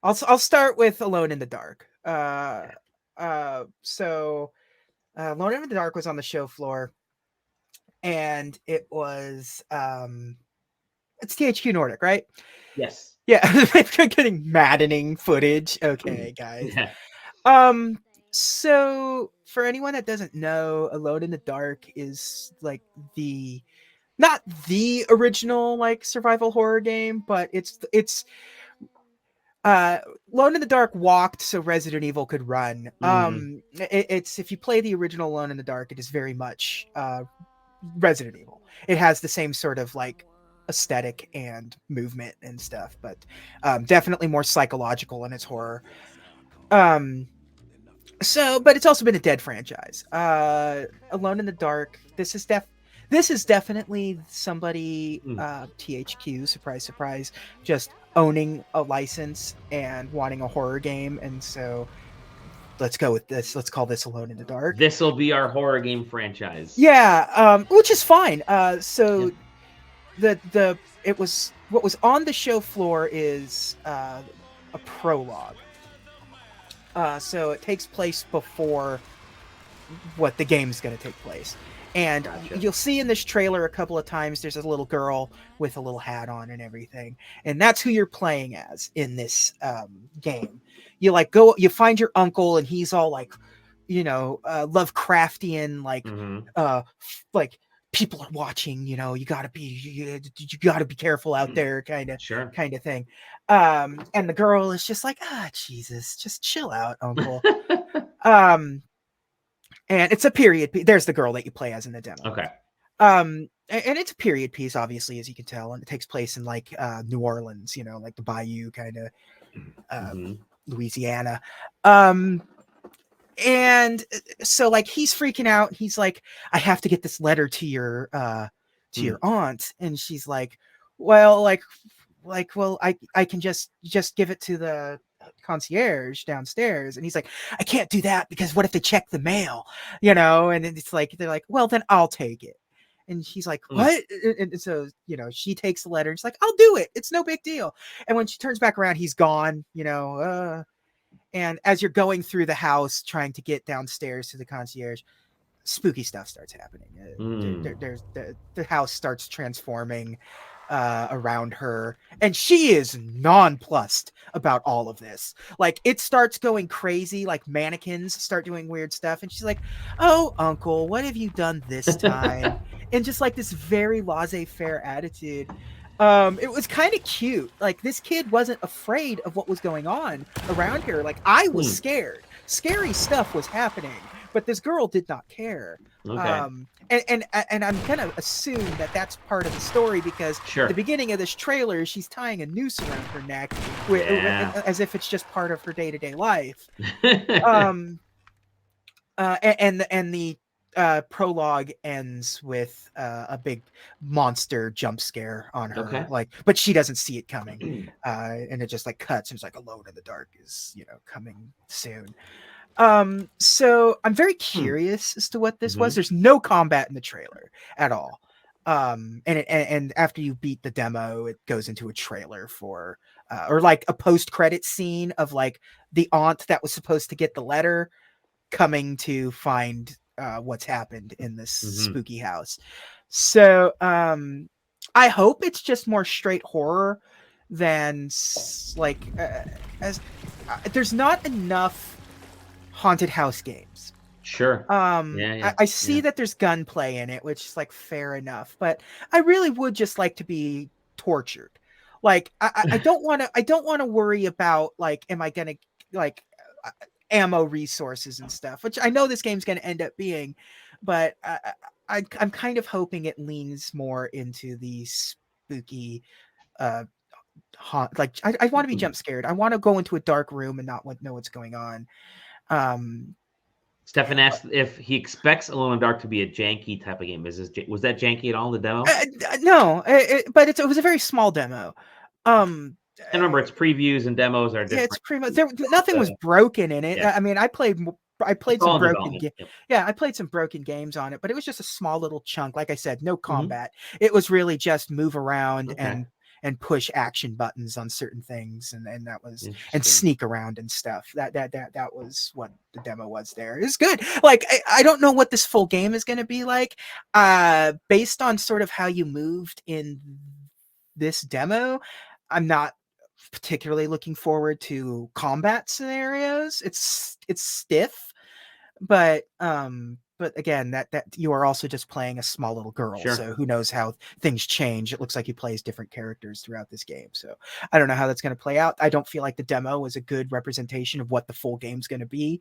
I'll start with Alone in the Dark. Alone in the Dark was on the show floor, and it was it's THQNordic, right? Yes. Yeah, they're getting maddening footage. Okay, guys. Yeah. Um, so for anyone that doesn't know, Alone in the Dark is like the not the original like survival horror game, but it's uh Alone in the Dark walked so Resident Evil could run. It's if you play the original Alone in the Dark, it is very much Resident Evil. It has the same sort of like aesthetic and movement and stuff, but definitely more psychological in its horror. Um, but it's also been a dead franchise. Alone in the Dark. This is definitely somebody THQ, surprise surprise, just owning a license and wanting a horror game, and so let's go with this. Let's call this Alone in the Dark. This will be our horror game franchise. Yeah, which is fine. So Yep. it was what was on the show floor is a prologue. So it takes place before what the game's going to take place. And Gotcha. you'll see in this trailer a couple of times there's a little girl with a little hat on and everything. And that's who you're playing as in this game. You like you find your uncle and he's all like, Lovecraftian, like people are watching, you gotta be careful out there kind of thing. And the girl is just like, Jesus, just chill out, uncle. And it's a period piece. There's the girl that you play as in the demo. Okay. And it's a period piece, obviously, as you can tell, and it takes place in like New Orleans, like the Bayou kind of Louisiana. And so like he's freaking out. He's like, I have to get this letter to your aunt, and she's like, well, well, I can just give it to the concierge downstairs. And he's like, I can't do that because what if they check the mail, and it's like they're like, well, then I'll take it. And she's like, what? And so she takes the letter and she's like, I'll do it, it's no big deal. And when she turns back around, he's gone. And as you're going through the house trying to get downstairs to the concierge, spooky stuff starts happening. The house starts transforming around her, and she is nonplussed about all of this. Like, it starts going crazy, like mannequins start doing weird stuff, and she's like, oh, uncle, what have you done this time? And just like this very laissez-faire attitude. It was kind of cute. Like, this kid wasn't afraid of what was going on around here. Like, I was scared. Scary stuff was happening, but this girl did not care. Okay. And I'm gonna assume that that's part of the story because at the beginning of this trailer, she's tying a noose around her neck, as if it's just part of her day-to-day life. And the prologue ends with a big monster jump scare on her, but she doesn't see it coming, and it just like cuts and it's like Alone in the Dark is coming soon. So I'm very curious as to what this was. There's no combat in the trailer at all. And after you beat the demo, it goes into a trailer for or like a post-credit scene of like the aunt that was supposed to get the letter coming to find what's happened in this spooky house. So I hope it's just more straight horror than like there's not enough haunted house games. I see that there's gunplay in it, which is like fair enough, but I really would just like to be tortured. Like I don't want to worry about like, am I gonna like ammo resources and stuff, which I know this game's going to end up being, but I'm kind of hoping it leans more into the spooky like I want to be jump scared. I want to go into a dark room and not know what's going on. Stefan asked if he expects Alone in the Dark to be a janky type of game. Was that janky at all in the demo? No, but it was a very small demo. And remember, it's previews and demos are different. Yeah, it's pretty much nothing was broken in it. I mean, I played some broken I played some broken games on it, but it was just a small little chunk. Like I said, no combat. It was really just move around and push action buttons on certain things, and that was, and Interesting. sneak around and stuff. That was what the demo was there. It's good. Like I don't know what this full game is going to be like, based on sort of how you moved in this demo. I'm not particularly looking forward to combat scenarios. It's stiff, but again, that you are also just playing a small little girl, Sure. so who knows how things change. It looks like you play as different characters throughout this game, so I don't know how that's going to play out. I don't feel like the demo was a good representation of what the full game's going to be.